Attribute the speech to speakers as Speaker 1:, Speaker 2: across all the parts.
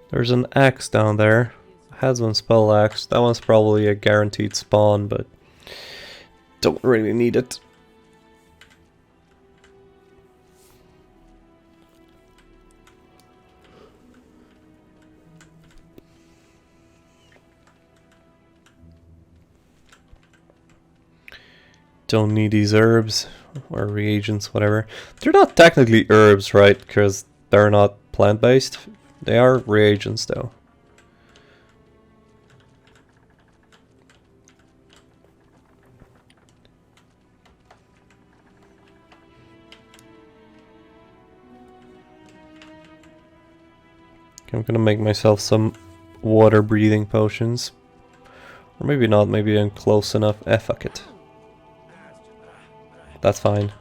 Speaker 1: There's an axe down there. Has one spell axe. That one's probably a guaranteed spawn, but don't really need it. Don't need these herbs or reagents, whatever. They're not technically herbs, right? Because they're not plant-based. They are reagents, though. Okay, I'm gonna make myself some water-breathing potions. Or maybe not, maybe I'm close enough. Fuck it. That's fine.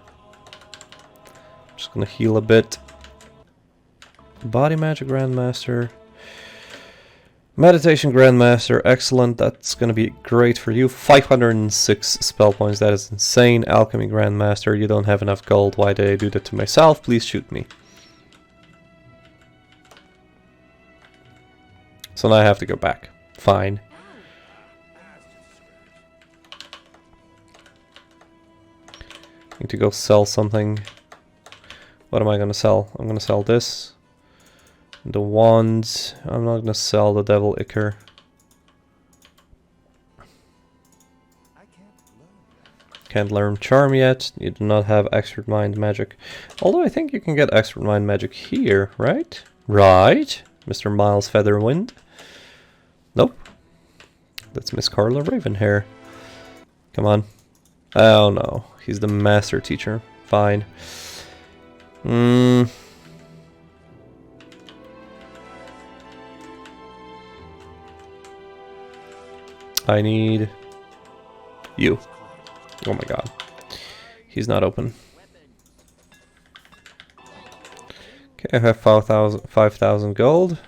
Speaker 1: Just gonna heal a bit. Body Magic Grandmaster. Meditation Grandmaster, excellent. That's gonna be great for you. 506 spell points, that is insane. Alchemy Grandmaster, you don't have enough gold. Why did I do that to myself? Please shoot me. So now I have to go back. Fine. Need to go sell something. What am I gonna sell? I'm gonna sell this. The wands. I'm not gonna sell the devil ichor. Can't learn charm yet. You do not have expert mind magic. Although I think you can get expert mind magic here, right? Right, Mr. Miles Featherwind. Nope. That's Miss Carla Ravenhair. Come on. Oh no, he's the master teacher. Fine. I need you. Oh my god. He's not open. Okay, I have 5,000 gold.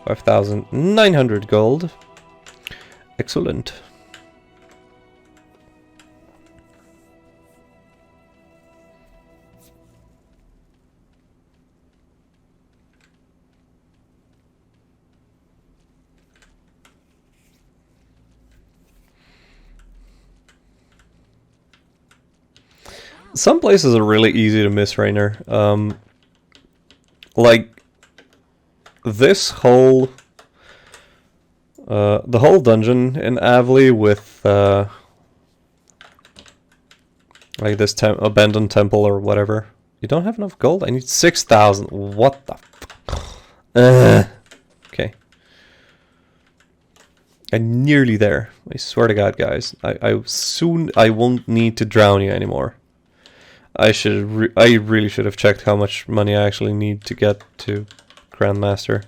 Speaker 1: 5,900 gold. Excellent. Some places are really easy to miss, Rainer. Like this whole, the whole dungeon in Avley with like this abandoned temple or whatever. You don't have enough gold? I need 6,000. What the fuck? Okay. I'm nearly there. I swear to God, guys. I won't need to drown you anymore. I really should have checked how much money I actually need to get to Grandmaster.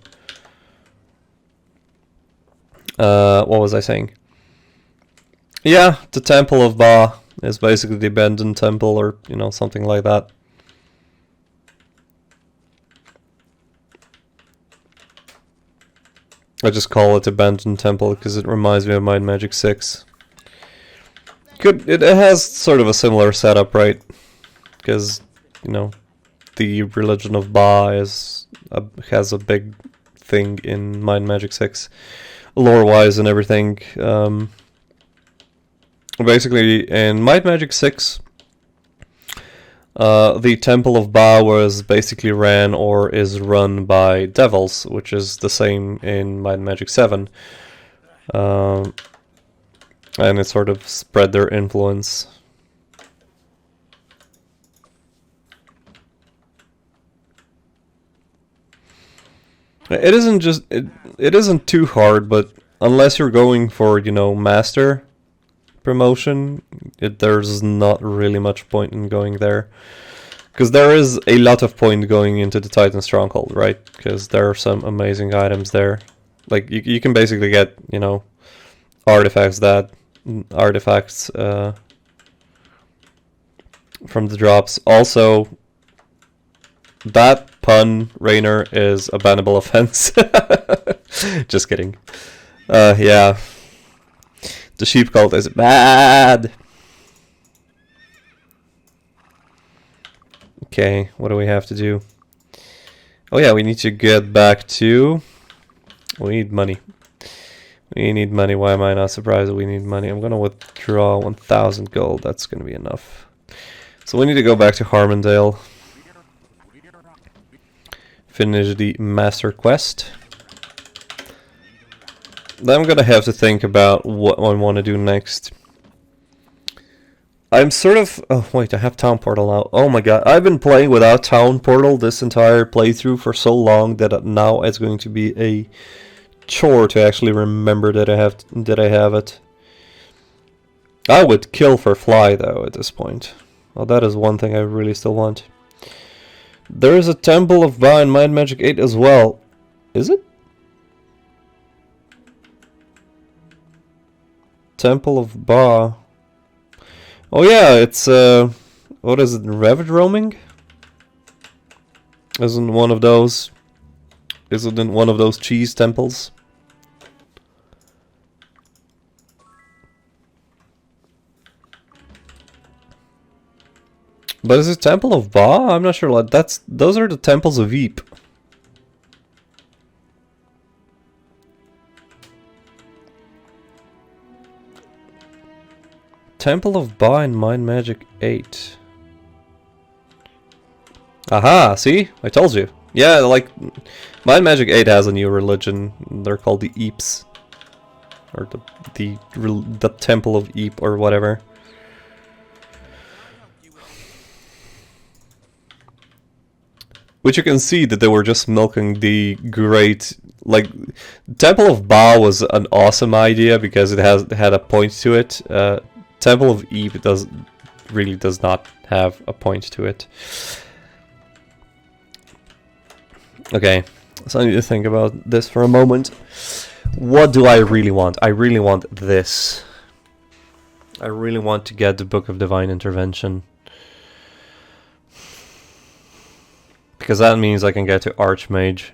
Speaker 1: What was I saying? Yeah, the Temple of Ba is basically the abandoned temple, or you know, something like that. I just call it abandoned temple because it reminds me of Might and Magic 6. It has sort of a similar setup, right? Because, you know, the religion of Ba has a big thing in Might and Magic 6, lore-wise and everything. Basically, in Might and Magic 6, the Temple of Ba was basically ran or is run by devils, which is the same in Might and Magic 7. And it sort of spread their influence. It isn't just it isn't too hard, but unless you're going for, you know, master promotion, there's not really much point in going there, because there is a lot of point going into the Titan Stronghold, right? Because there are some amazing items there. Like you can basically get, you know, artifacts from the drops. Also, that pun, Rainer, is a bannable offense. Just kidding. Yeah. The sheep cult is bad. Okay, what do we have to do? Oh yeah, we need to get back to... We need money. We need money. Why am I not surprised that we need money? I'm gonna withdraw 1,000 gold. That's gonna be enough. So we need to go back to Harmondale. Finish the master quest. Then I'm gonna have to think about what I want to do next. I'm sort of... Oh wait, I have Town Portal now. Oh my god, I've been playing without Town Portal this entire playthrough for so long that now it's going to be a chore to actually remember that I have it. I would kill for Fly though at this point. Well, that is one thing I really still want. There is a Temple of Ba in Mind Magic 8 as well. Is it? Temple of Ba. Oh yeah, it's what is it? Ravage roaming? Isn't one of those? Isn't it one of those cheese temples? But is it Temple of Ba? I'm not sure. Like those are the temples of Veep. Temple of Ba in Mind Magic 8. Aha, see? I told you. Yeah, like, Mind Magic 8 has a new religion. They're called the Eeps. Or the Temple of Eep or whatever. Which you can see that they were just milking the great... Like, Temple of Ba was an awesome idea because it had a point to it. Temple of Eve really does not have a point to it. Okay, so I need to think about this for a moment. What do I really want? I really want this. I really want to get the Book of Divine Intervention. Because that means I can get to Archmage.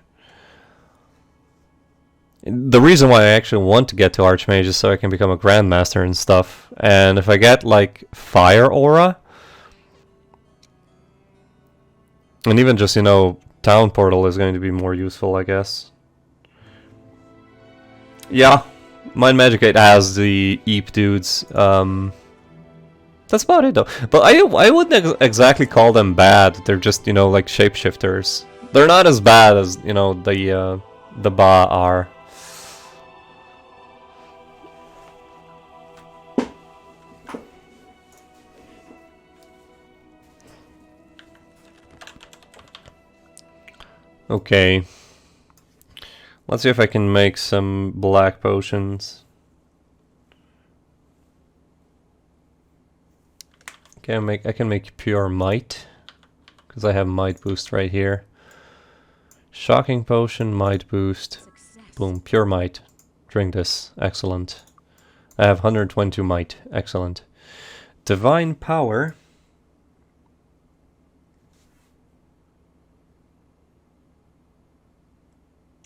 Speaker 1: The reason why I actually want to get to Archmage is so I can become a Grandmaster and stuff. And if I get, like, Fire Aura... And even just, you know, Town Portal is going to be more useful, I guess. Yeah, Mind Magic 8 has the Eep dudes. That's about it, though. But I wouldn't exactly call them bad. They're just, you know, like, shapeshifters. They're not as bad as, you know, the Ba are. Okay. Let's see if I can make some black potions. Okay, I can make pure might, because I have might boost right here. Shocking potion, might boost. Boom, pure might. Drink this. Excellent. I have 122 might. Excellent. Divine power.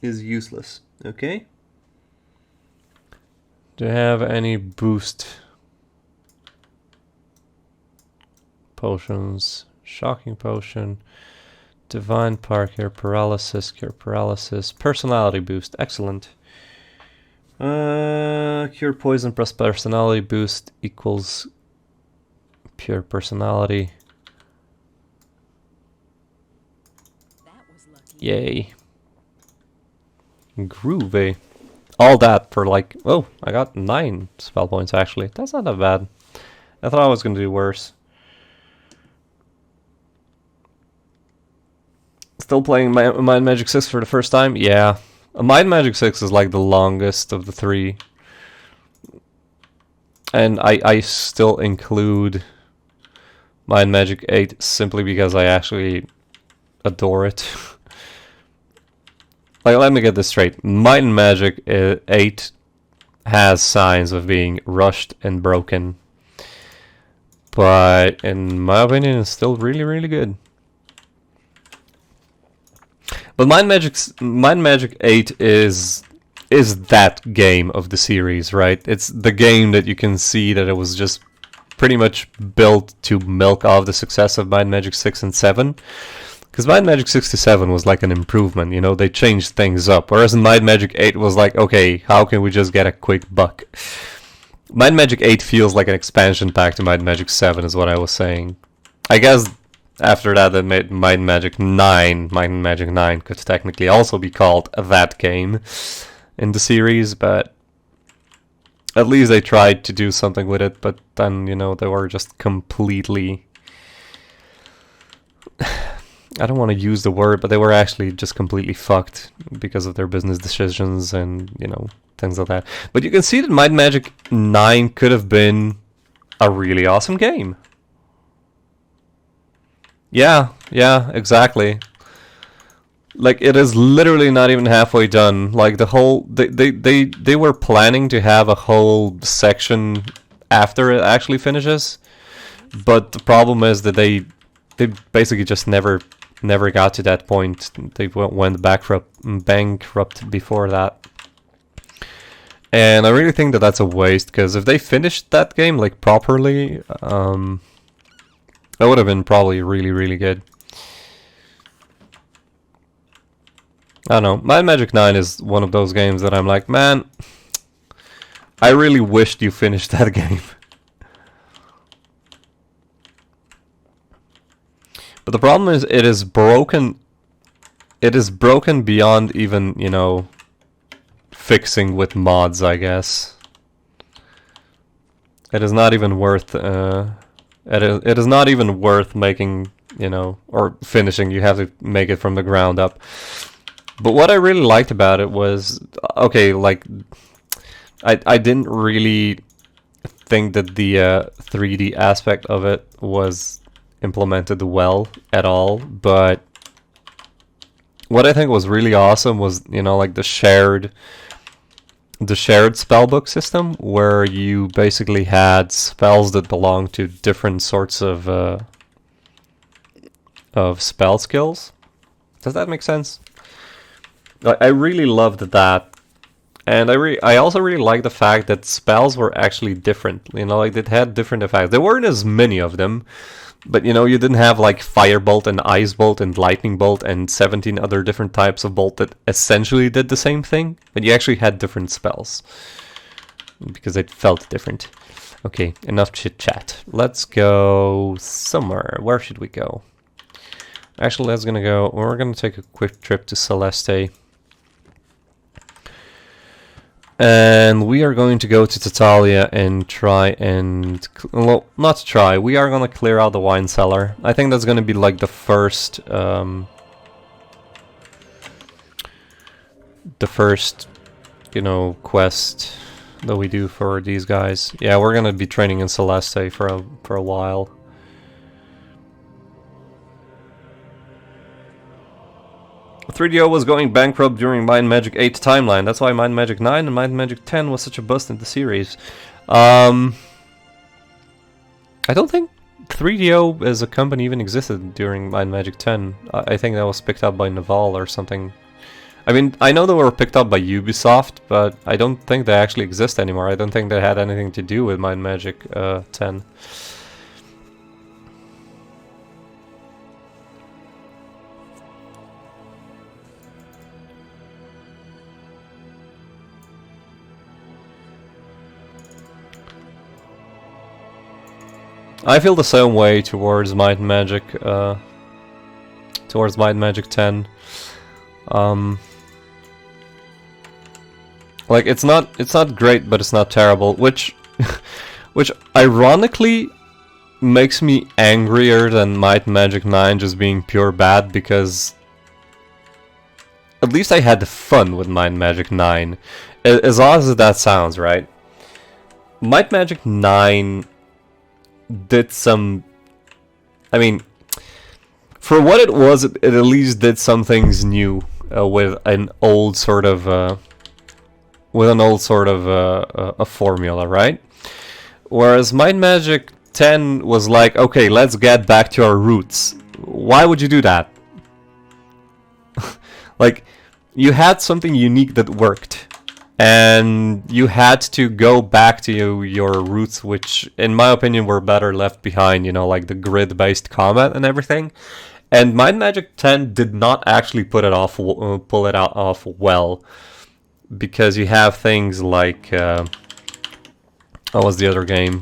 Speaker 1: Is useless. Okay. Do you have any boost potions? Shocking potion. Divine power, cure paralysis, personality boost. Excellent. Cure poison plus personality boost equals pure personality. Yay. Groovy. All that for like... Oh, I got 9 spell points actually. That's not that bad. I thought I was going to do worse. Still playing Mind Magic 6 for the first time? Yeah. Mind Magic 6 is like the longest of the 3. And I still include Mind Magic 8 simply because I actually adore it. Like, let me get this straight. Mind Magic 8 has signs of being rushed and broken. But in my opinion, it's still really, really good. But Mind Magic 8 is that game of the series, right? It's the game that you can see that it was just pretty much built to milk off the success of Mind Magic 6 and 7. Because Might and Magic 67 was like an improvement, you know, they changed things up. Whereas in Might and Magic 8 was like, okay, how can we just get a quick buck? Might and Magic 8 feels like an expansion pack to Might and Magic 7 is what I was saying. I guess after that they made Might and Magic 9. Might and Magic 9 could technically also be called that game in the series, but at least they tried to do something with it, but then, you know, they were just completely... I don't want to use the word, but they were actually just completely fucked because of their business decisions and, you know, things like that. But you can see that Might and Magic 9 could have been a really awesome game. Yeah, exactly. Like, it is literally not even halfway done. Like, the whole... They were planning to have a whole section after it actually finishes. But the problem is that they basically just never got to that point. They went bankrupt before that. And I really think that that's a waste, because if they finished that game, like, properly, that would have been probably really, really good. I don't know. Might and Magic 9 is one of those games that I'm like, man, I really wished you finished that game. But the problem is, it is broken. It is broken beyond even, you know, fixing with mods, I guess. It is not even worth. It is not even worth making, you know, or finishing. You have to make it from the ground up. But what I really liked about it was, okay, like, I didn't really think that the 3D aspect of it was implemented well at all, but what I think was really awesome was, you know, like the shared spellbook system, where you basically had spells that belonged to different sorts of spell skills. Does that make sense? I really loved that. And I also really like the fact that spells were actually different. You know, like, they had different effects. There weren't as many of them, but, you know, you didn't have like Firebolt and Ice Bolt and Lightning Bolt and 17 other different types of bolt that essentially did the same thing. But you actually had different spells, because it felt different. Okay, enough chit chat. Let's go somewhere. Where should we go? Actually, we're gonna take a quick trip to Celeste. And we are going to go to Tatalia and try and... Well, not try. We are going to clear out the wine cellar. I think that's going to be like the first... you know, quest that we do for these guys. Yeah, we're going to be training in Celeste for a while. .3DO was going bankrupt during Might and Magic 8 timeline. That's why Might and Magic 9 and Might and Magic 10 was such a bust in the series. I don't think .3DO as a company even existed during Might and Magic 10. I think that was picked up by Naval or something. I mean, I know they were picked up by Ubisoft, but I don't think they actually exist anymore. I don't think they had anything to do with Might and Magic 10. I feel the same way towards Might and Magic, towards Might and Magic 10. Like, it's not great, but it's not terrible, which ironically makes me angrier than Might and Magic 9 just being pure bad, because at least I had fun with Might and Magic 9. As odd as that sounds, right? Might and Magic 9 did some... I mean, for what it was, it at least did some things new with an old sort of a formula, right? Whereas Might and Magic 10 was like, okay, let's get back to our roots. Why would you do that? Like, you had something unique that worked, and you had to go back to your roots, which, in my opinion, were better left behind, you know, like the grid-based combat and everything. And Mind Magic 10 did not actually pull it out off well, because you have things like what was the other game?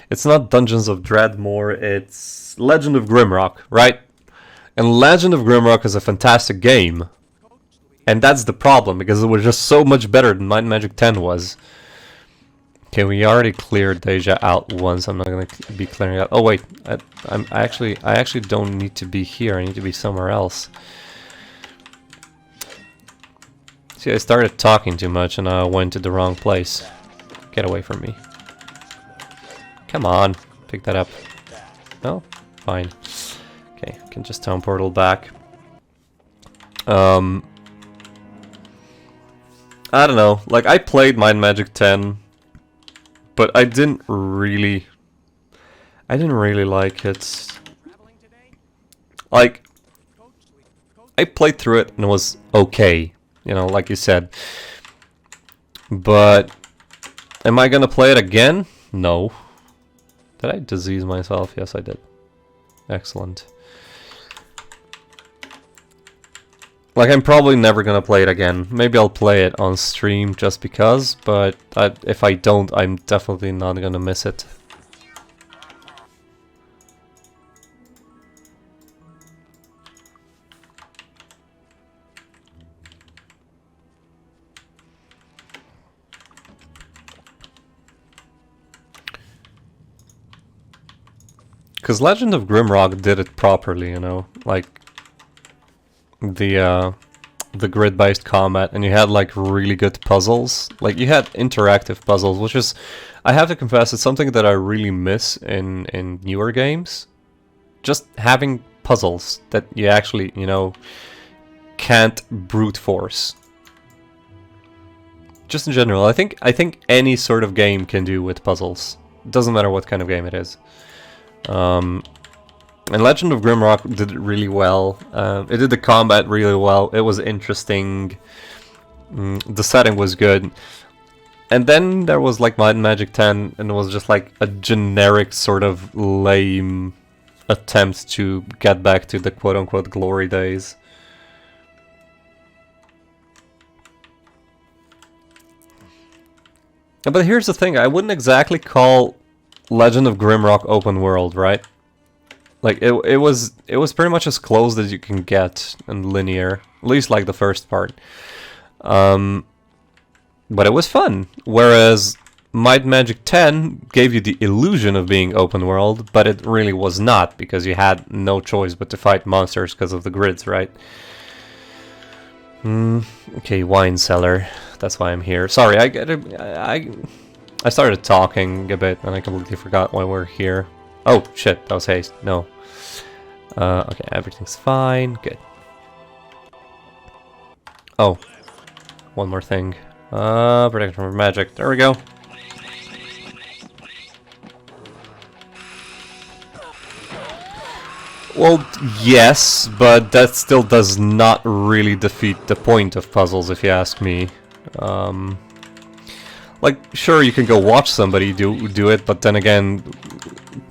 Speaker 1: It's not Dungeons of Dreadmore, it's Legend of Grimrock, right? And Legend of Grimrock is a fantastic game. And that's the problem, because it was just so much better than Mind Magic 10 was. Okay, we already cleared Deja out once. I'm not gonna be clearing out. Oh wait, I actually don't need to be here. I need to be somewhere else. See, I started talking too much and I went to the wrong place. Get away from me. Come on, pick that up. No? Fine. Okay, I can just town portal back. I don't know. Like, I played Mind Magic 10, but I didn't really like it. Like, I played through it and it was okay, you know, like you said. But am I gonna play it again? No. Did I disease myself? Yes, I did. Excellent. Like, I'm probably never gonna play it again. Maybe I'll play it on stream just because, but if I don't, I'm definitely not gonna miss it. Because Legend of Grimrock did it properly, you know? Like, the grid-based combat, and you had like really good puzzles. Like, you had interactive puzzles, which is, I have to confess, it's something that I really miss in newer games. Just having puzzles that you actually, you know, can't brute force. Just in general, I think any sort of game can do with puzzles. It doesn't matter what kind of game it is. And Legend of Grimrock did it really well. It did the combat really well. It was interesting. The setting was good. And then there was like Might and Magic 10, and it was just like a generic sort of lame attempt to get back to the quote-unquote glory days. But here's the thing, I wouldn't exactly call Legend of Grimrock open world, right? Like, it was pretty much as close as you can get in linear, at least like the first part. But it was fun. Whereas Might and Magic 10 gave you the illusion of being open world, but it really was not, because you had no choice but to fight monsters because of the grids, right? Okay, wine cellar. That's why I'm here. Sorry, I started talking a bit and I completely forgot why we're here. Oh shit, that was haste. No. Okay, everything's fine. Good. Oh, one more thing. Protection from magic. There we go. Well, yes, but that still does not really defeat the point of puzzles, if you ask me. Like, sure, you can go watch somebody do it, but then again,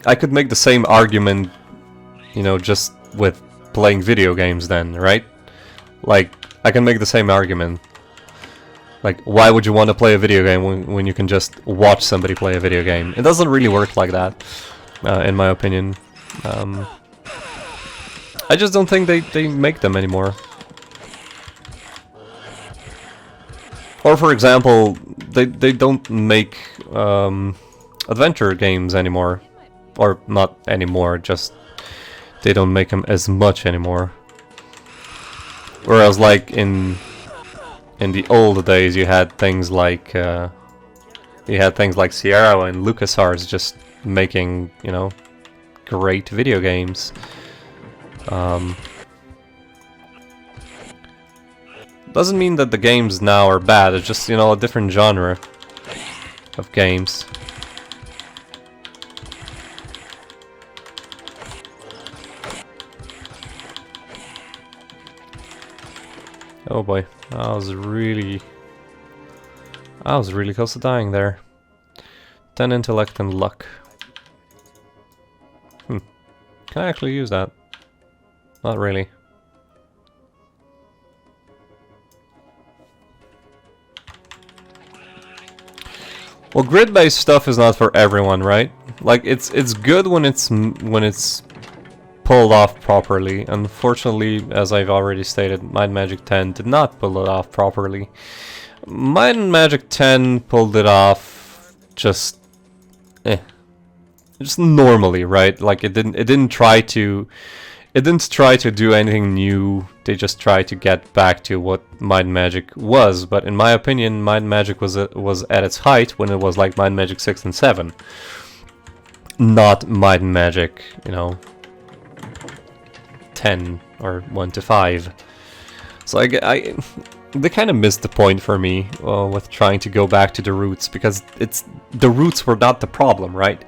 Speaker 1: I could make the same argument, you know, just with playing video games then, right? Like, I can make the same argument. Like, why would you want to play a video game when you can just watch somebody play a video game? It doesn't really work like that, in my opinion. I just don't think they make them anymore. Or, for example, they don't make adventure games anymore. Or not anymore, just they don't make them as much anymore. Whereas, like, in the old days, you had things like Sierra and LucasArts just making, you know, great video games. Doesn't mean that the games now are bad, it's just, you know, a different genre of games. Oh boy, I was really close to dying there. 10 intellect and luck. Can I actually use that? not really. Well, grid-based stuff is not for everyone, right? Like it's good when it's pulled off properly. Unfortunately, as I've already stated, Might and Magic 10 did not pull it off properly. Might and Magic 10 pulled it off just normally, right? Like it didn't try to do anything new. They just tried to get back to what Might and Magic was. But in my opinion, Might and Magic was at its height when it was like Might and Magic 6 and 7. Not Might and Magic, you know, 10 or 1 to 5. So they kind of missed the point for me with trying to go back to the roots, because the roots were not the problem, right?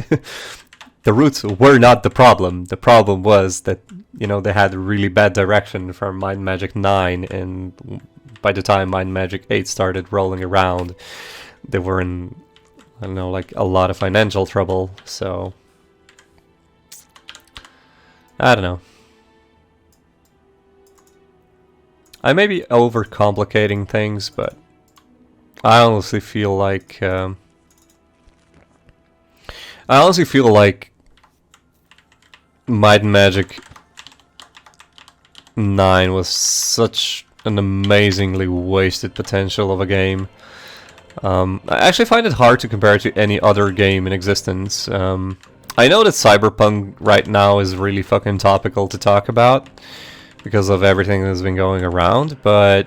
Speaker 1: The roots were not the problem. The problem was that, you know, they had really bad direction from Might and Magic 9, and by the time Might and Magic 8 started rolling around, they were in, I don't know, like a lot of financial trouble. So I don't know. I may be overcomplicating things, but I honestly feel like Might and Magic 9 was such an amazingly wasted potential of a game. I actually find it hard to compare it to any other game in existence. I know that Cyberpunk right now is really fucking topical to talk about because of everything that's been going around, but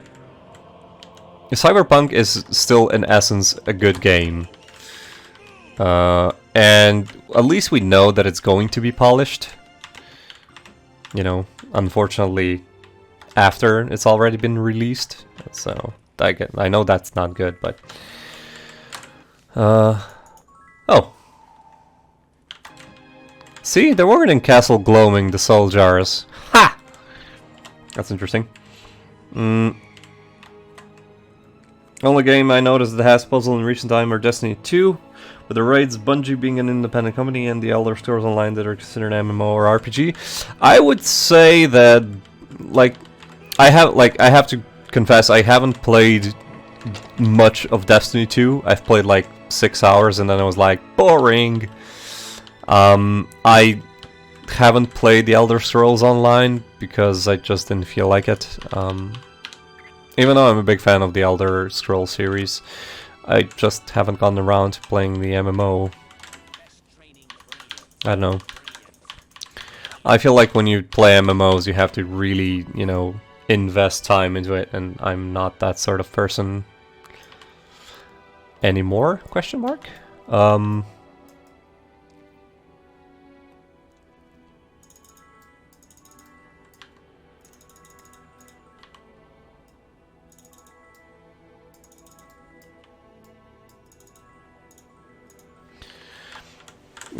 Speaker 1: Cyberpunk is still in essence a good game. And at least we know that it's going to be polished. You know, unfortunately, after it's already been released. So I know that's not good, but oh, see, they weren't in Castle Gloaming, the soul jars. Ha! That's interesting. Only game I noticed that has puzzle in recent time are Destiny 2. With the raids, Bungie being an independent company, and the Elder Scrolls Online that are considered an MMO or RPG. I would say that, like, I have to confess, I haven't played much of Destiny 2. I've played like 6 hours, and then I was like, boring. I haven't played the Elder Scrolls Online because I just didn't feel like it. Even though I'm a big fan of the Elder Scrolls series, I just haven't gotten around to playing the MMO. I don't know. I feel like when you play MMOs, you have to really, you know, invest time into it, and I'm not that sort of person anymore? Question mark?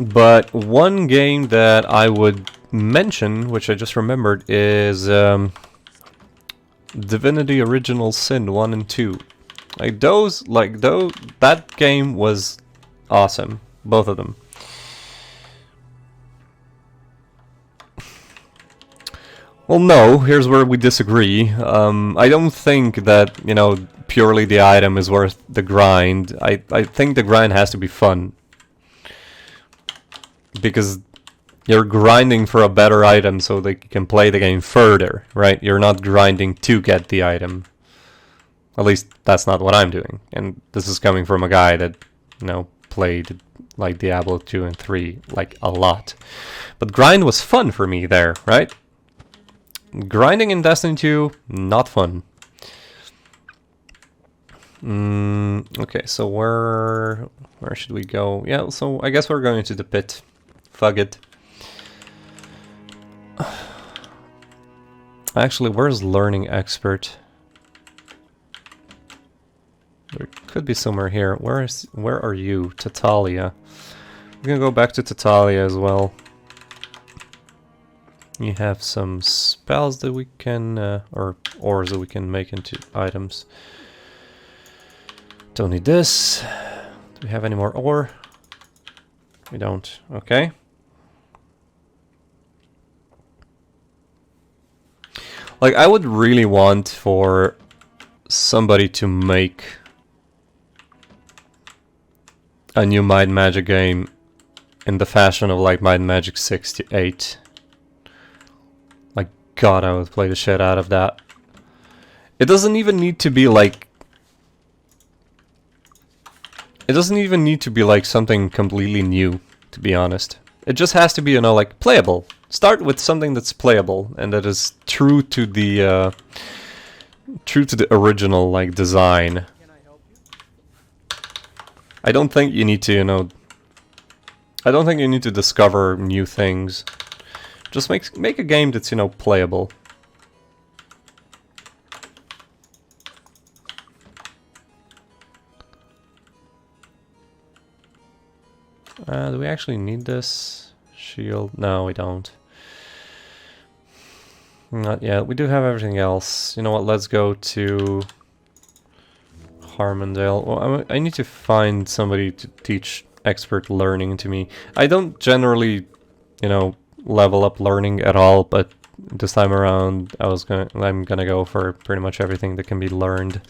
Speaker 1: But one game that I would mention, which I just remembered, is Divinity Original Sin 1 and 2. That game was awesome. Both of them. Well, no, here's where we disagree. I don't think that, you know, purely the item is worth the grind. I think the grind has to be fun. Because you're grinding for a better item so that you can play the game further, right? You're not grinding to get the item. At least that's not what I'm doing. And this is coming from a guy that, you know, played like Diablo 2 and 3 like a lot. But grind was fun for me there, right? Grinding in Destiny 2, not fun. Okay, so where should we go? Yeah, so I guess we're going to the pit. Fuck it. Actually, where's Learning Expert? There could be somewhere here. Where are you? Tatalia. We're gonna go back to Tatalia as well. You have some spells that we can, or ores that we can make into items. Don't need this. Do we have any more ore? We don't. Okay. Like, I would really want for somebody to make a new Might and Magic game in the fashion of like Might and Magic 68. Like, God, I would play the shit out of that. It doesn't even need to be like... It doesn't even need to be like something completely new, to be honest. It just has to be, you know, like playable. Start with something that's playable and that is true to the original like design. I don't think you need to, you know, I don't think you need to discover new things. Just make a game that's, you know, playable. Do we actually need this shield? No, we don't. Not yet. We do have everything else. You know what? Let's go to Harmondale. Well, I need to find somebody to teach expert learning to me. I don't generally, you know, level up learning at all, but this time around I'm gonna go for pretty much everything that can be learned.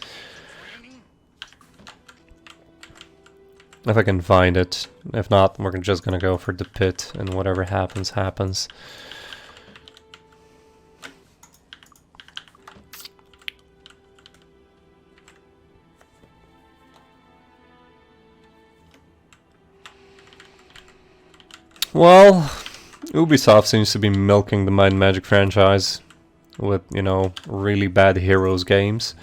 Speaker 1: If I can find it. If not, we're just gonna go for the pit, and whatever happens, happens. Well, Ubisoft seems to be milking the Might and Magic franchise with, you know, really bad Heroes games.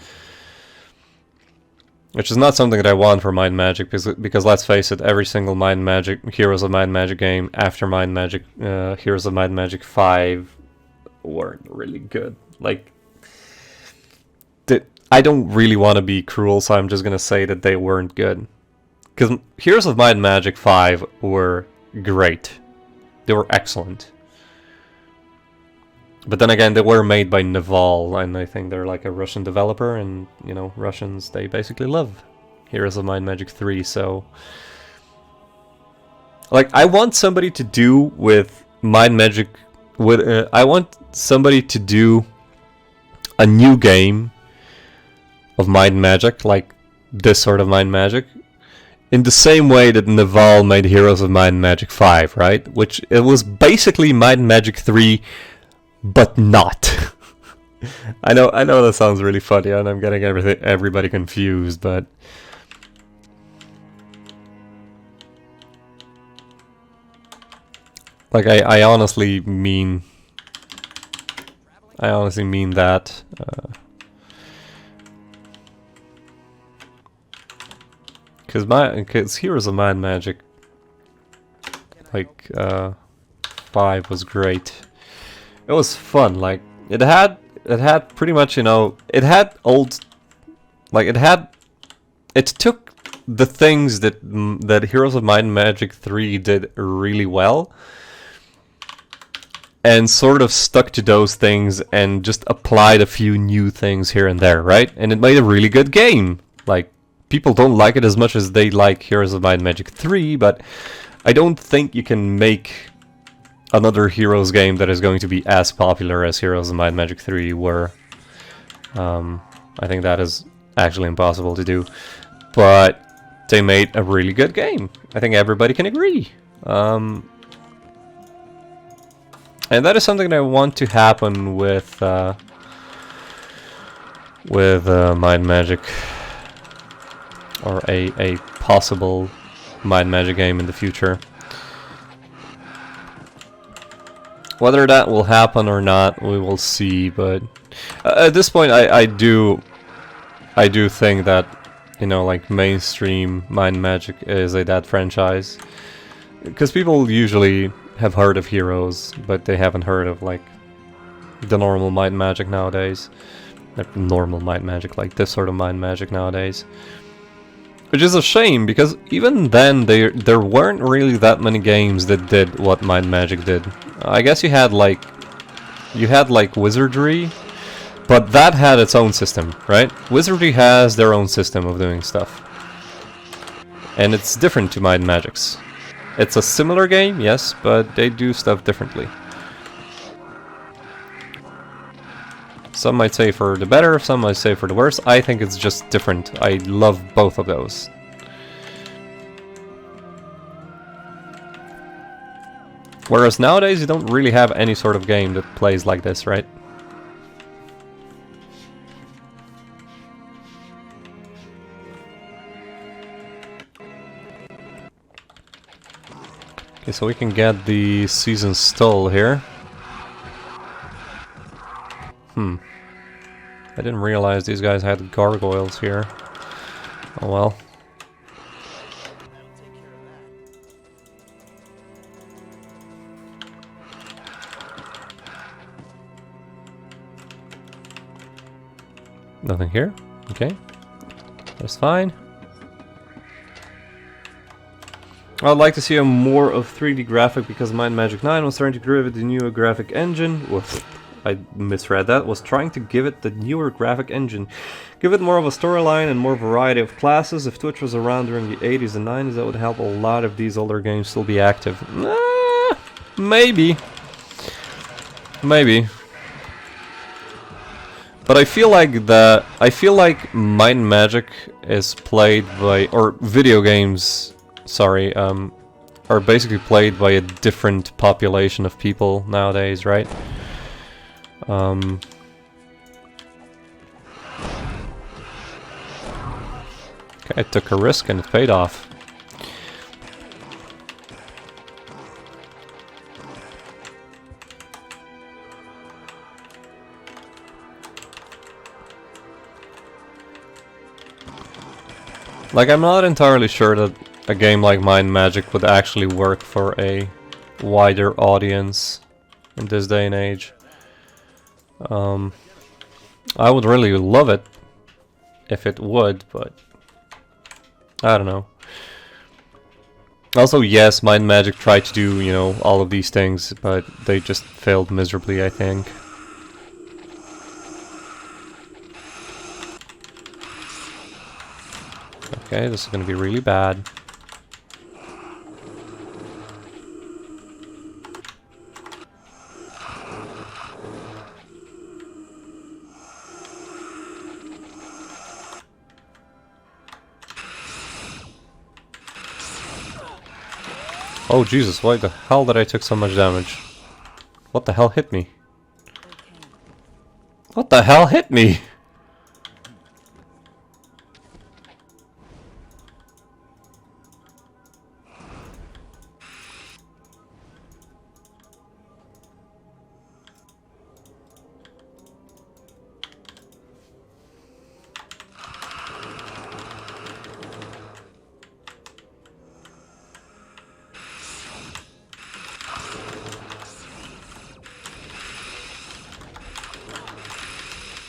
Speaker 1: Which is not something that I want for Might and Magic, because let's face it, every single Might and Magic, Heroes of Might and Magic game after Might and Magic, Heroes of Might and Magic 5 weren't really good. Like, I don't really want to be cruel, so I'm just gonna say that they weren't good. Because Heroes of Might and Magic 5 were great. They were excellent. But then again, they were made by Naval, and I think they're like a Russian developer, and, you know, Russians, they basically love Heroes of Might and Magic 3, so... Like, I want somebody to do with Might and Magic... I want somebody to do a new game of Might and Magic, like this sort of Might and Magic, in the same way that Naval made Heroes of Might and Magic 5, right? Which, it was basically Might and Magic 3... but not. I know that sounds really funny, and I'm getting everybody confused, but like I honestly mean that. Because Heroes of Might and Magic, like 5 was great. It was fun. Like, it had pretty much, you know, it took the things that Heroes of Might and Magic 3 did really well, and sort of stuck to those things and just applied a few new things here and there, right? And it made a really good game. Like, people don't like it as much as they like Heroes of Might and Magic 3, but I don't think you can make another Heroes game that is going to be as popular as Heroes of Might and Magic 3 were. I think that is actually impossible to do. But they made a really good game. I think everybody can agree. And that is something that I want to happen with Might and Magic, or a possible Might and Magic game in the future. Whether that will happen or not, we will see. But at this point, I do think that, you know, like, mainstream Might and Magic is a dead franchise, because people usually have heard of Heroes, but they haven't heard of like the normal Might and Magic nowadays. Like normal Might and Magic, like this sort of Might and Magic nowadays. Which is a shame, because even then there weren't really that many games that did what Might and Magic did. I guess you had like Wizardry, but that had its own system, right? Wizardry has their own system of doing stuff, and it's different to Might and Magic's. It's a similar game, yes, but they do stuff differently. Some might say for the better, some might say for the worse. I think it's just different. I love both of those. Whereas nowadays you don't really have any sort of game that plays like this, right? Okay, so we can get the season stole here. I didn't realize these guys had gargoyles here. Oh well. Nothing here? Okay. That's fine. I'd like to see a more of 3D graphic because Might and Magic 9 was trying to give it the newer graphic engine. Woof. I misread that. Was trying to give it the newer graphic engine. Give it more of a storyline and more variety of classes. If Twitch was around during the 80s and 90s, that would help a lot of these older games still be active. Maybe. Maybe. But I feel like Might and Magic is played by, or video games, sorry, are basically played by a different population of people nowadays, right? Okay, I took a risk and it paid off. Like, I'm not entirely sure that a game like Might and Magic would actually work for a wider audience in this day and age. I would really love it if it would, but I don't know. Also, yes, Might and Magic tried to do, you know, all of these things, but they just failed miserably, I think. Okay, this is gonna be really bad. Oh Jesus, why the hell did I take so much damage? What the hell hit me? What the hell hit me?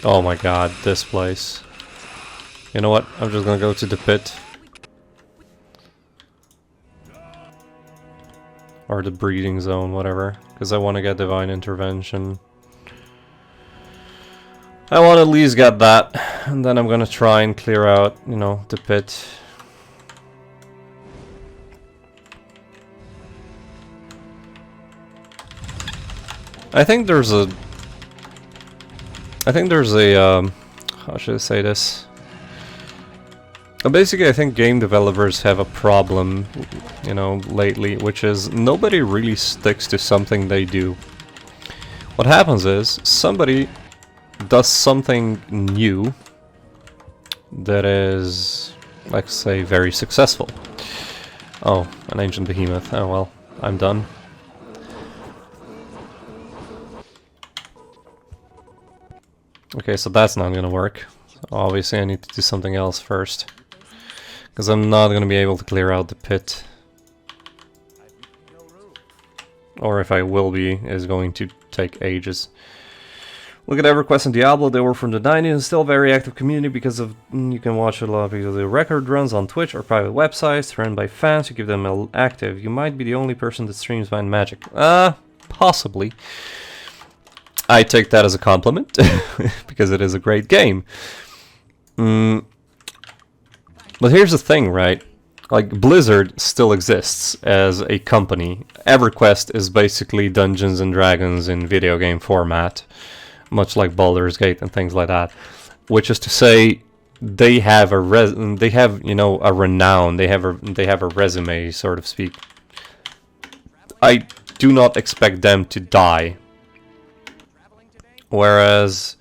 Speaker 1: Oh my god, this place. You know what? I'm just gonna go to the pit. Or the breeding zone, whatever. Because I want to get divine intervention. I want to at least get that. And then I'm gonna try and clear out, you know, the pit. I think there's a... how should I say this? Basically, I think game developers have a problem, you know, lately, which is nobody really sticks to something they do. What happens is, somebody does something new that is, let's say, very successful. Oh, an ancient behemoth. Oh well, I'm done. Okay, so that's not gonna work. Obviously I need to do something else first. Because I'm not gonna be able to clear out the pit. Or if I will be, is going to take ages. Look at EverQuest and Diablo, they were from the 90s and still very active community because of you can watch a lot of people do record runs on Twitch or private websites run by fans who keep them active. You might be the only person that streams Might and Magic. Possibly. I take that as a compliment, because it is a great game. But here's the thing, right? Like, Blizzard still exists as a company. EverQuest is basically Dungeons and Dragons in video game format. much like Baldur's Gate and things like that. Which is to say, they have a you know, a renown, they have a resume, so to speak. I do not expect them to die. Whereas,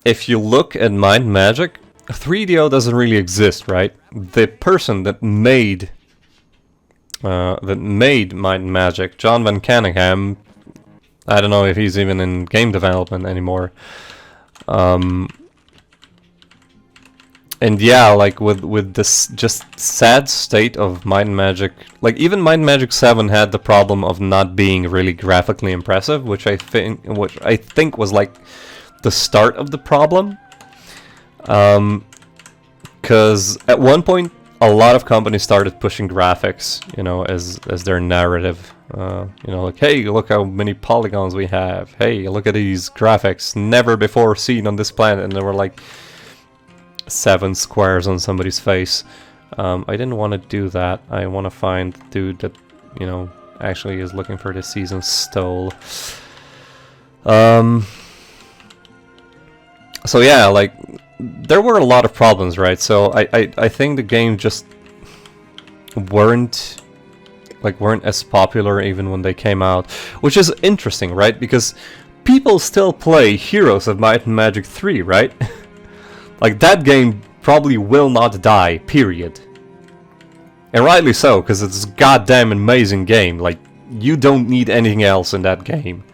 Speaker 1: if you look at Might and Magic, 3DO doesn't really exist, right? The person that made Might and Magic, John Van Canningham, I don't know if he's even in game development anymore. And yeah, like with this just sad state of Might and Magic, like even Might and Magic 7 had the problem of not being really graphically impressive, which I think was like the start of the problem. Because at one point, a lot of companies started pushing graphics, you know, as their narrative. You know, like, hey, look how many polygons we have. Hey, look at these graphics, never before seen on this planet. And there were like 7 squares on somebody's face. I didn't want to do that. I want to find the dude that, you know, actually is looking for this season's stole. So yeah, like, there were a lot of problems, right? So I think the game just weren't as popular even when they came out, which is interesting, right? Because people still play Heroes of Might and Magic 3, right? Like, that game probably will not die, period. And rightly so, because it's a goddamn amazing game. Like, you don't need anything else in that game.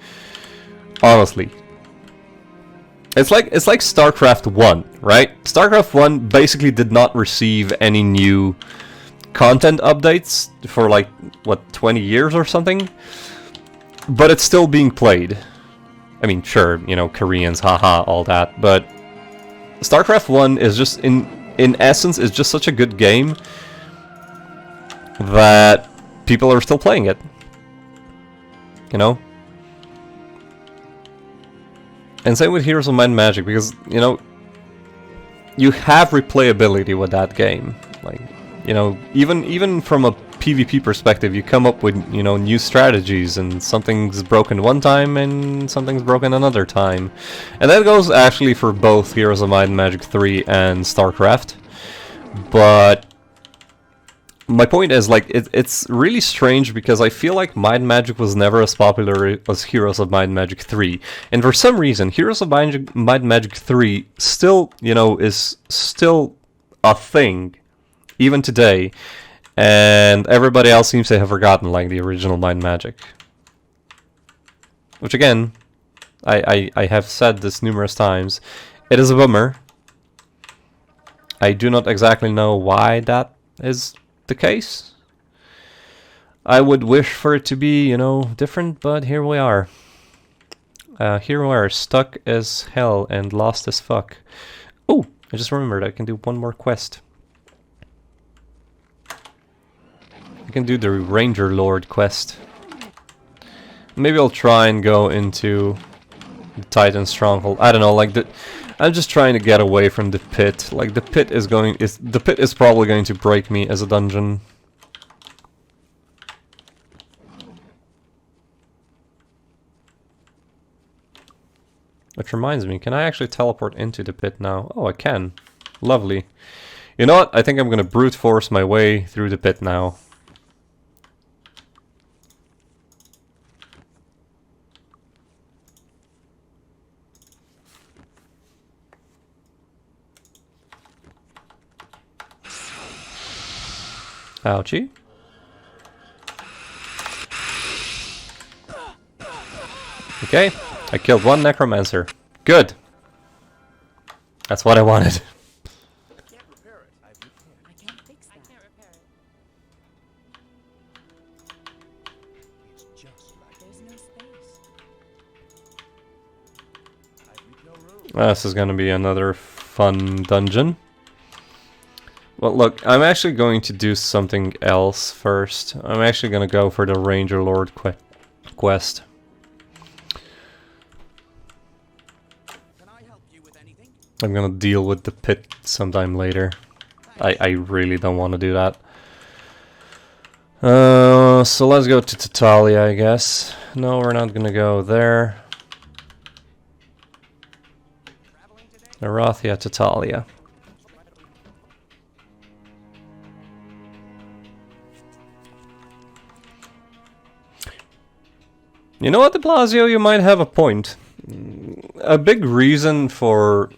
Speaker 1: Honestly. It's like StarCraft 1, right? StarCraft 1 basically did not receive any new content updates for like, what, 20 years or something? But it's still being played. I mean, sure, you know, Koreans, haha, all that, but StarCraft 1 is just, in essence, is just such a good game that people are still playing it. You know? And same with Heroes of Might and Magic, because, you know, you have replayability with that game. Like, you know, even from a PvP perspective, you come up with, you know, new strategies, and something's broken one time and something's broken another time. And that goes actually for both Heroes of Might and Magic 3 and StarCraft. But my point is, like, it's really strange because I feel like Might and Magic was never as popular as Heroes of Might and Magic 3. And for some reason, Heroes of Might and Magic 3 still, you know, is still a thing, even today. And everybody else seems to have forgotten, like, the original Might and Magic. Which, again, I have said this numerous times. It is a bummer. I do not exactly know why that is the case. I would wish for it to be, you know, different, but here we are. Here we are, stuck as hell and lost as fuck. Oh, I just remembered I can do one more quest. I can do the Ranger Lord quest. Maybe I'll try and go into the Titan Stronghold. I don't know, like I'm just trying to get away from the pit. Like, the pit is probably going to break me as a dungeon. Which reminds me, can I actually teleport into the pit now? Oh, I can. Lovely. You know what? I think I'm gonna brute force my way through the pit now. Ouchie. Okay, I killed one necromancer. Good. That's what I wanted. This is gonna be another fun dungeon. Well, look, I'm actually going to do something else first. I'm actually going to go for the Ranger Lord quest. I'm going to deal with the pit sometime later. I really don't want to do that. So let's go to Tatalia, I guess. No, we're not going to go there. Arathia Tatalia. You know what, de Blasio, you might have a point. A big reason for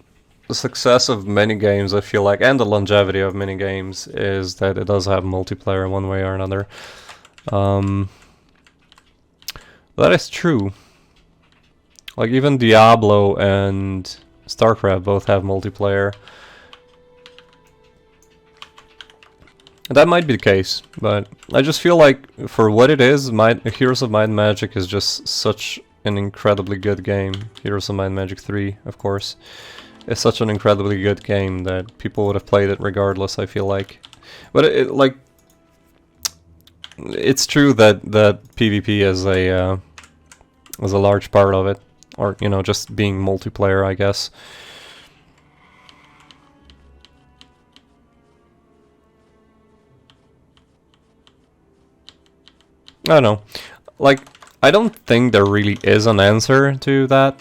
Speaker 1: the success of many games, I feel like, and the longevity of many games, is that it does have multiplayer one way or another. That is true. Like, even Diablo and StarCraft both have multiplayer. That might be the case, but I just feel like, for what it is, Heroes of Might and Magic is just such an incredibly good game. Heroes of Might and Magic 3, of course. It's such an incredibly good game that people would have played it regardless, I feel like. But it's true that PvP is a large part of it. Or, you know, just being multiplayer, I guess. I don't know. Like, I don't think there really is an answer to that.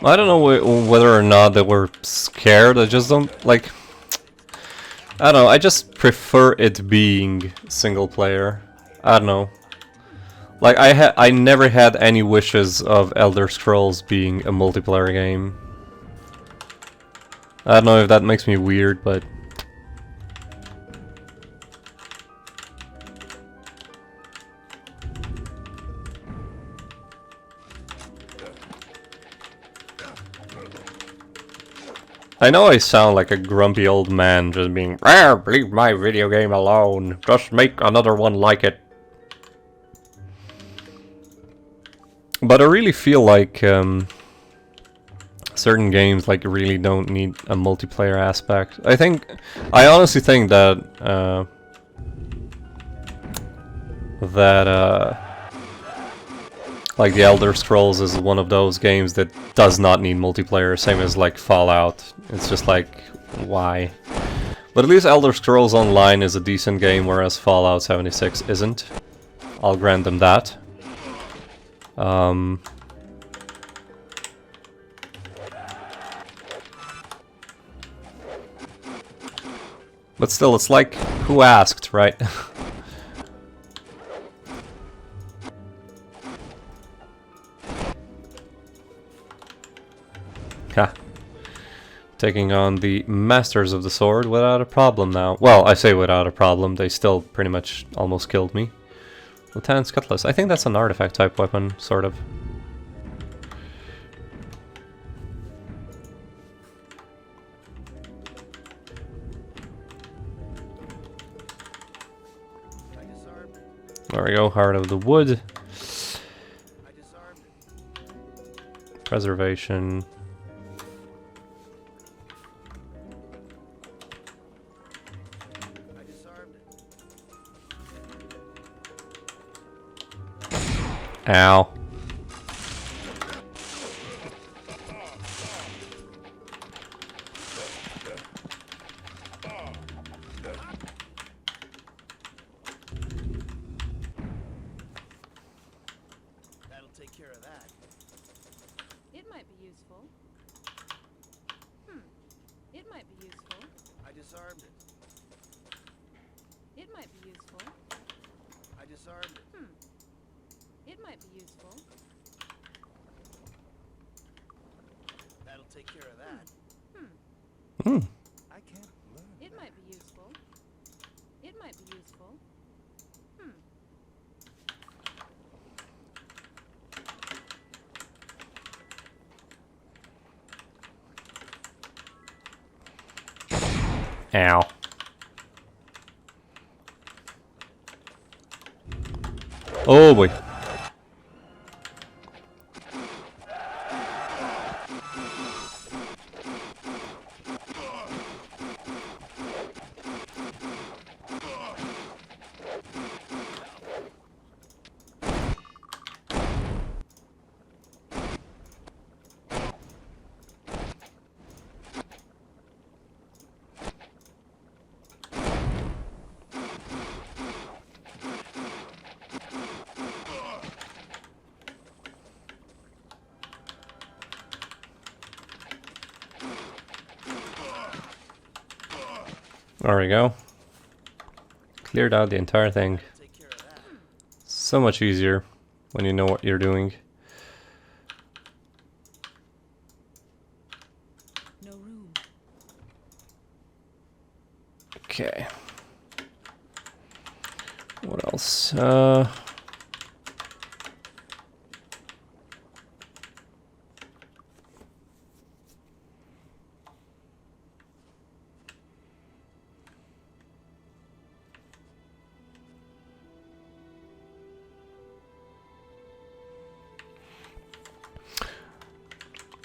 Speaker 1: I don't know whether or not they were scared. I just don't like. I don't know. I just prefer it being single player. I don't know. Like I never had any wishes of Elder Scrolls being a multiplayer game. I don't know if that makes me weird, but. I know I sound like a grumpy old man just being, leave my video game alone, just make another one like it. But I really feel like certain games like really don't need a multiplayer aspect. I honestly think that like the Elder Scrolls is one of those games that does not need multiplayer, same as like Fallout. It's just like, why? But at least Elder Scrolls Online is a decent game, whereas Fallout 76 isn't. I'll grant them that. But still, it's like, who asked, right? Ha. Taking on the Masters of the Sword without a problem now. Well, I say without a problem, they still pretty much almost killed me. Lieutenant's Cutlass. I think that's an artifact type weapon, sort of. There we go, Heart of the Wood. Preservation. Ow.
Speaker 2: That'll take care of that.
Speaker 3: It might be useful. It might be useful.
Speaker 2: I disarmed it.
Speaker 3: It might be useful.
Speaker 2: I disarmed it.
Speaker 3: It might be useful.
Speaker 2: That'll take care of that. I can't learn.
Speaker 3: It might be useful. It might be useful.
Speaker 1: Ow. Oh boy. There we go. Cleared out the entire thing.
Speaker 2: Take care of that.
Speaker 1: So much easier when you know what you're doing.
Speaker 3: No room.
Speaker 1: Okay. What else?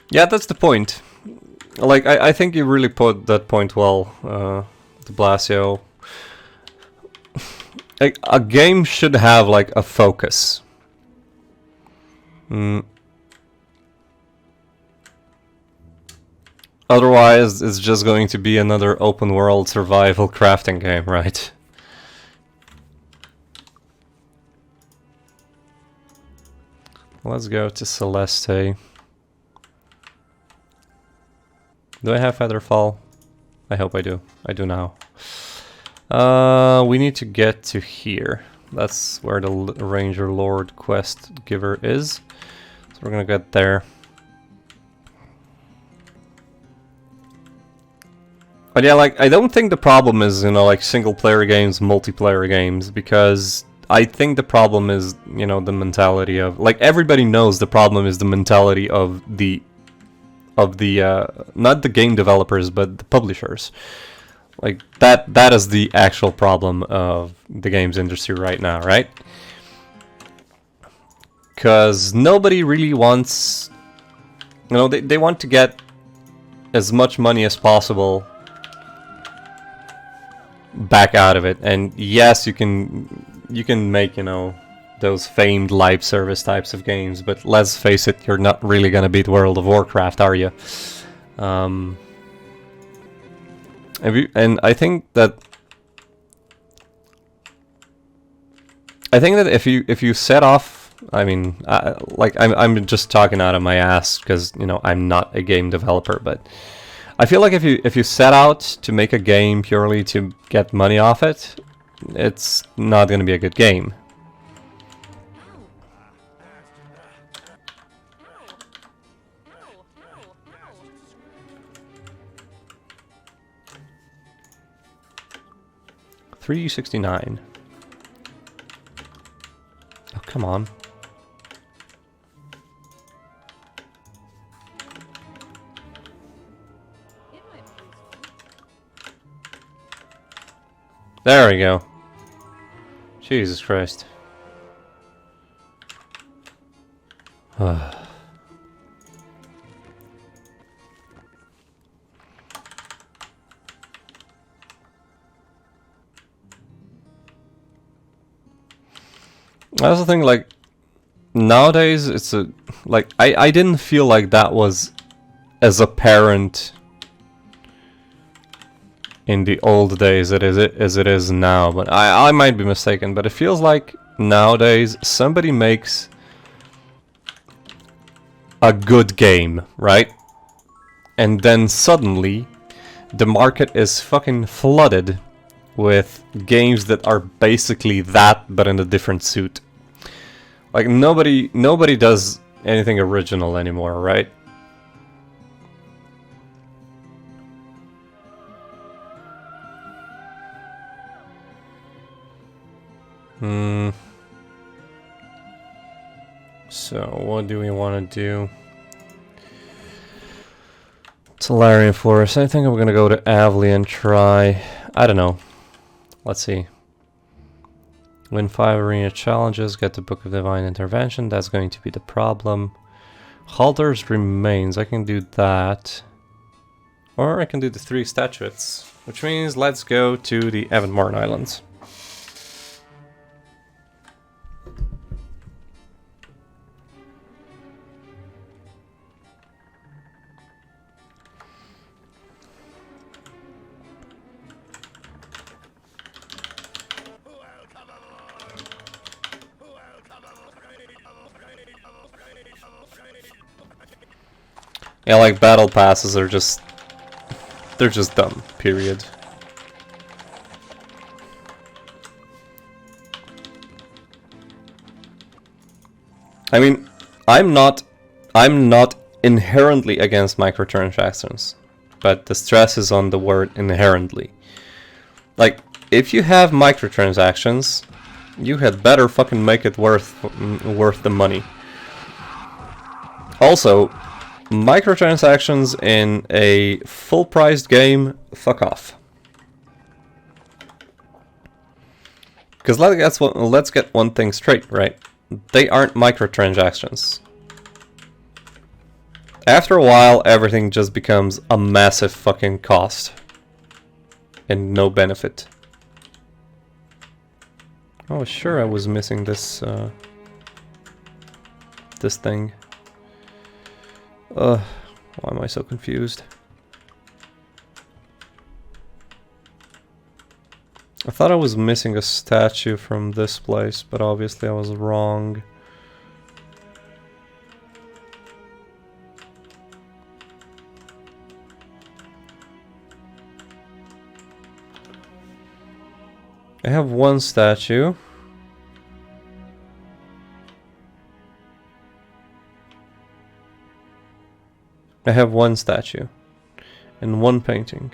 Speaker 1: Yeah, that's the point. Like, I think you really put that point well, de Blasio. A game should have, like, a focus. Otherwise, it's just going to be another open world survival crafting game, right? Let's go to Celeste. Do I have Featherfall? I hope I do. I do now. We need to get to here. That's where the Ranger Lord quest giver is. So we're gonna get there. But yeah, like, I don't think the problem is, you know, like, single-player games, multiplayer games, because I think the problem is, you know, the mentality of... Like, everybody knows the problem is the mentality of the not the game developers, but the publishers. Like, that is the actual problem of the games industry right now, right? Because nobody really wants... You know, they want to get as much money as possible back out of it. And yes, you can make, you know, those famed live service types of games, but let's face it, you're not really gonna beat World of Warcraft, are you? And I think that if you set off, I mean, like, I'm just talking out of my ass because, you know, I'm not a game developer, but I feel like if you set out to make a game purely to get money off it, it's not gonna be a good game. $369. Oh, come on. There we go. Jesus Christ. I also think, like, nowadays it's a... Like, I didn't feel like that was as apparent in the old days as it is now, but I might be mistaken, but it feels like nowadays somebody makes a good game, right? And then suddenly the market is fucking flooded with games that are basically that, but in a different suit. Like, nobody does anything original anymore, right? So, what do we want to do? Solarian Forest. I think I'm gonna go to Avli and try... I don't know. Let's see. Win 5 arena challenges, get the Book of Divine Intervention. That's going to be the problem. Halter's Remains. I can do that. Or I can do the 3 statuettes. Which means let's go to the Evan Martin Islands. Yeah, like, battle passes are just... They're just dumb, period. I mean, I'm not inherently against microtransactions, but the stress is on the word inherently. Like, if you have microtransactions, you had better fucking make it worth the money. Also, microtransactions in a full-priced game, fuck off. Because let's get one thing straight, right? They aren't microtransactions. After a while, everything just becomes a massive fucking cost. And no benefit. Oh, sure, I was missing this, this thing. Why am I so confused? I thought I was missing a statue from this place, but obviously I was wrong. I have one statue. I have one statue and one painting.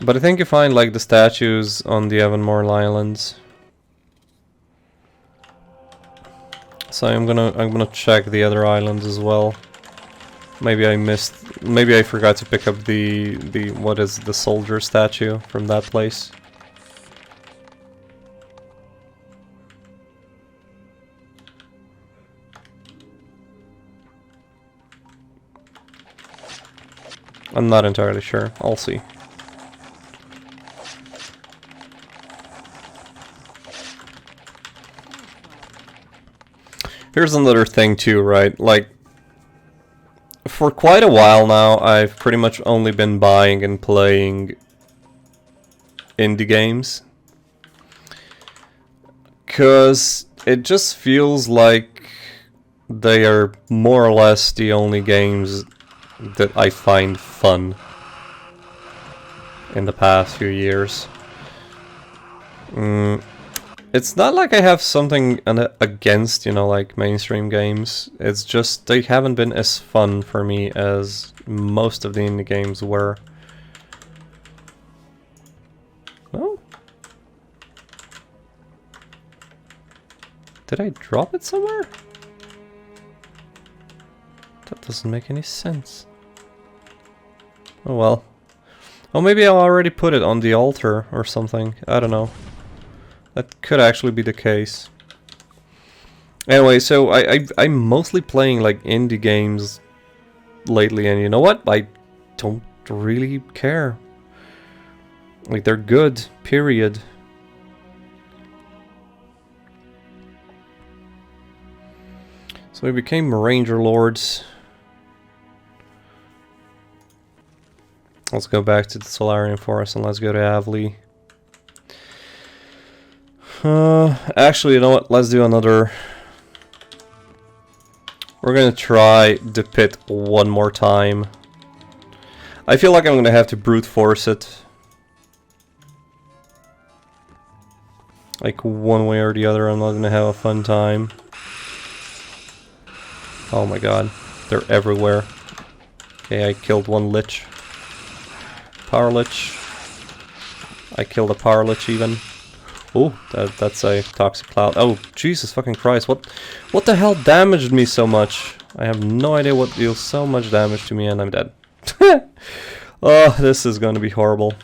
Speaker 1: But I think you find like the statues on the Avonmore Islands. So I'm gonna check the other islands as well. Maybe I forgot to pick up the what is the soldier statue from that place. I'm not entirely sure. I'll see. Here's another thing too, right? Like, for quite a while now, I've pretty much only been buying and playing indie games. 'Cause it just feels like they are more or less the only games that I find fun in the past few years. It's not like I have something against, you know, like mainstream games. It's just they haven't been as fun for me as most of the indie games were. Oh? Did I drop it somewhere? That doesn't make any sense. Oh well. Oh, maybe I already put it on the altar or something. I don't know. That could actually be the case. Anyway, so I'm mostly playing like indie games lately, and you know what? I don't really care. Like, they're good, period. So we became Ranger Lords. Let's go back to the Solarian Forest and let's go to Avli. Actually, you know what? Let's do another. We're gonna try the pit one more time. I feel like I'm gonna have to brute force it. Like, one way or the other, I'm not gonna have a fun time. Oh my god, they're everywhere. Okay, I killed one lich. Power lich. I killed a power lich even. Oh, that's a toxic cloud. Oh, Jesus fucking Christ, what the hell damaged me so much? I have no idea what deals so much damage to me, and I'm dead. Oh, this is going to be horrible.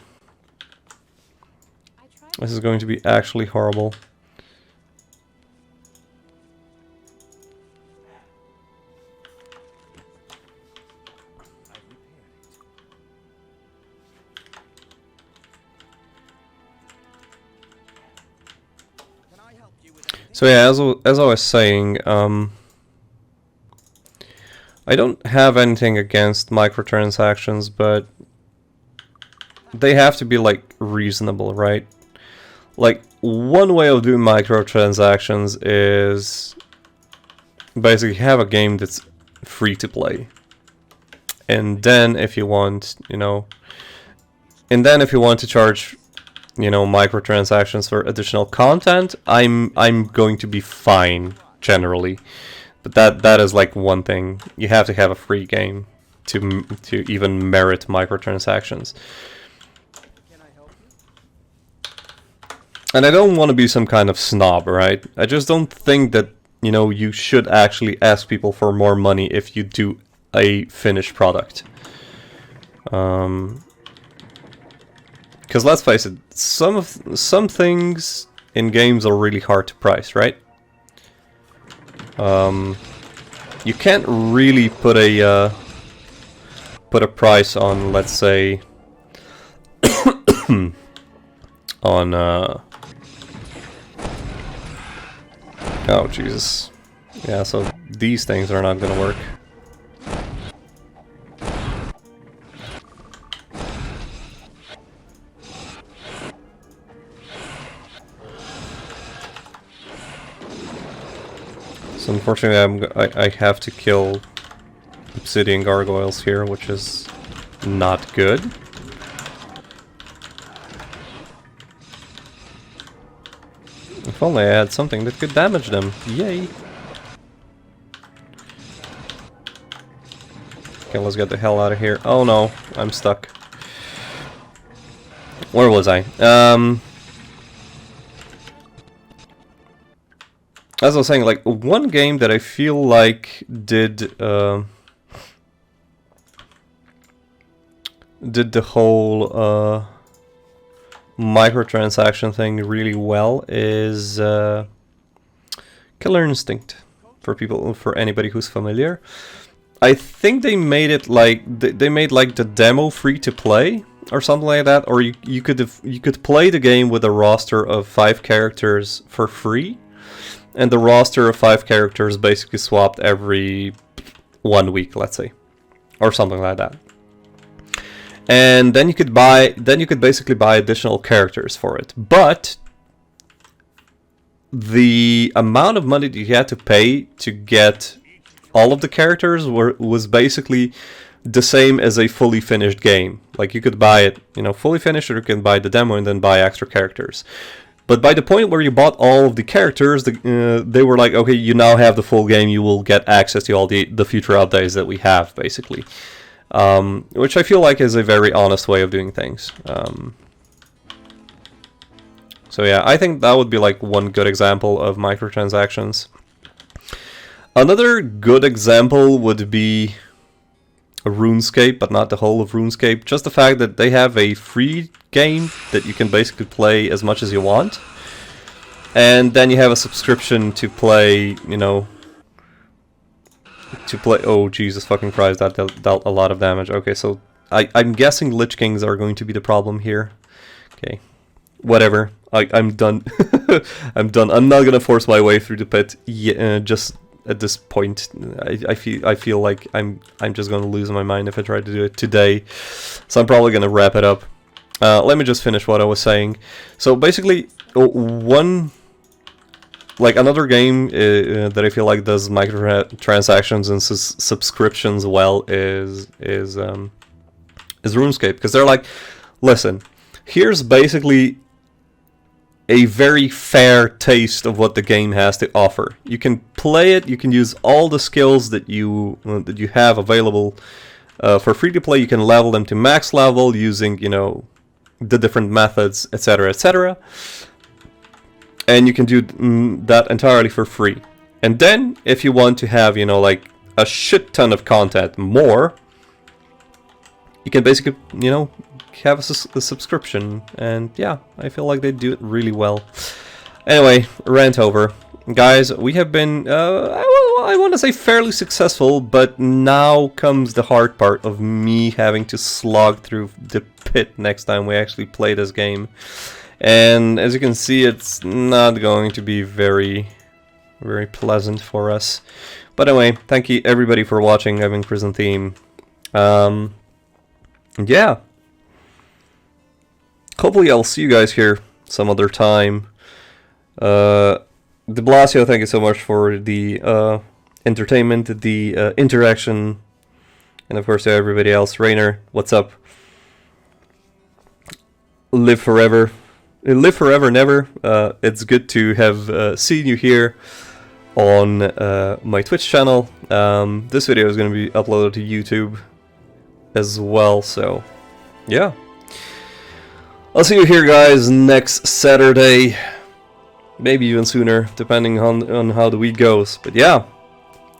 Speaker 1: This is going to be actually horrible. So yeah, as I was saying, I don't have anything against microtransactions, but they have to be like reasonable, right? Like, one way of doing microtransactions is basically have a game that's free to play. And then if you want, you know, and then if you want to charge, you know, microtransactions for additional content, I'm going to be fine generally. But that is like one thing. You have to have a free game to even merit microtransactions.
Speaker 2: Can I help you?
Speaker 1: And I don't want to be some kind of snob, right? I just don't think that, you know, you should actually ask people for more money if you do a finished product. Because let's face it, some things in games are really hard to price, right? You can't really put a price on, let's say, on oh Jesus, yeah. So these things are not gonna work. So unfortunately, I have to kill obsidian gargoyles here, which is not good. If only I had something that could damage them. Yay! Okay, let's get the hell out of here. Oh no, I'm stuck. Where was I? As I was saying, like, one game that I feel like did the whole microtransaction thing really well is Killer Instinct. For anybody who's familiar, I think they made it like they made like the demo free to play or something like that, or you could play the game with a roster of 5 characters for free. And the roster of 5 characters basically swapped every 1 week, let's say, or something like that. And then you could basically buy additional characters for it. But the amount of money that you had to pay to get all of the characters was basically the same as a fully finished game. Like, you could buy it, you know, fully finished, or you can buy the demo and then buy extra characters. But by the point where you bought all of the characters, they were like, okay, you now have the full game, you will get access to all the future updates that we have, basically. Which I feel like is a very honest way of doing things. So yeah, I think that would be like one good example of microtransactions. Another good example would be RuneScape, but not the whole of RuneScape. Just the fact that they have a free game that you can basically play as much as you want, and then you have a subscription to play, you know, oh Jesus fucking Christ, that dealt a lot of damage. Okay, so I'm guessing Lich Kings are going to be the problem here. Okay, whatever, I'm done. I'm done. I'm not gonna force my way through the pit. Yeah, just at this point, I feel like I'm just gonna lose my mind if I try to do it today. So I'm probably gonna wrap it up. Let me just finish what I was saying. So basically, another game that I feel like does microtransactions and subscriptions well is RuneScape, because they're like, listen, here's basically a very fair taste of what the game has to offer. You can play it, you can use all the skills that you have available for free to play. You can level them to max level using, you know, the different methods, etc., etc. And you can do that entirely for free. And then, if you want to have, you know, like a shit ton of content more, you can basically, you know, have a subscription. And yeah, I feel like they do it really well. Anyway, rant over. Guys, we have been, I want to say fairly successful, but now comes the hard part of me having to slog through the pit next time we actually play this game. And as you can see, it's not going to be very, very pleasant for us. But anyway, thank you everybody for watching. I've been Chrysantheme. Yeah. Hopefully I'll see you guys here some other time. De Blasio, thank you so much for the entertainment, the interaction, and of course to everybody else. Rainer, what's up? Live forever. live forever and ever. It's good to have seen you here on my Twitch channel. This video is going to be uploaded to YouTube as well, so yeah. I'll see you here, guys, next Saturday. Maybe even sooner, depending on how the week goes. But yeah,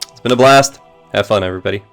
Speaker 1: it's been a blast. Have fun, everybody.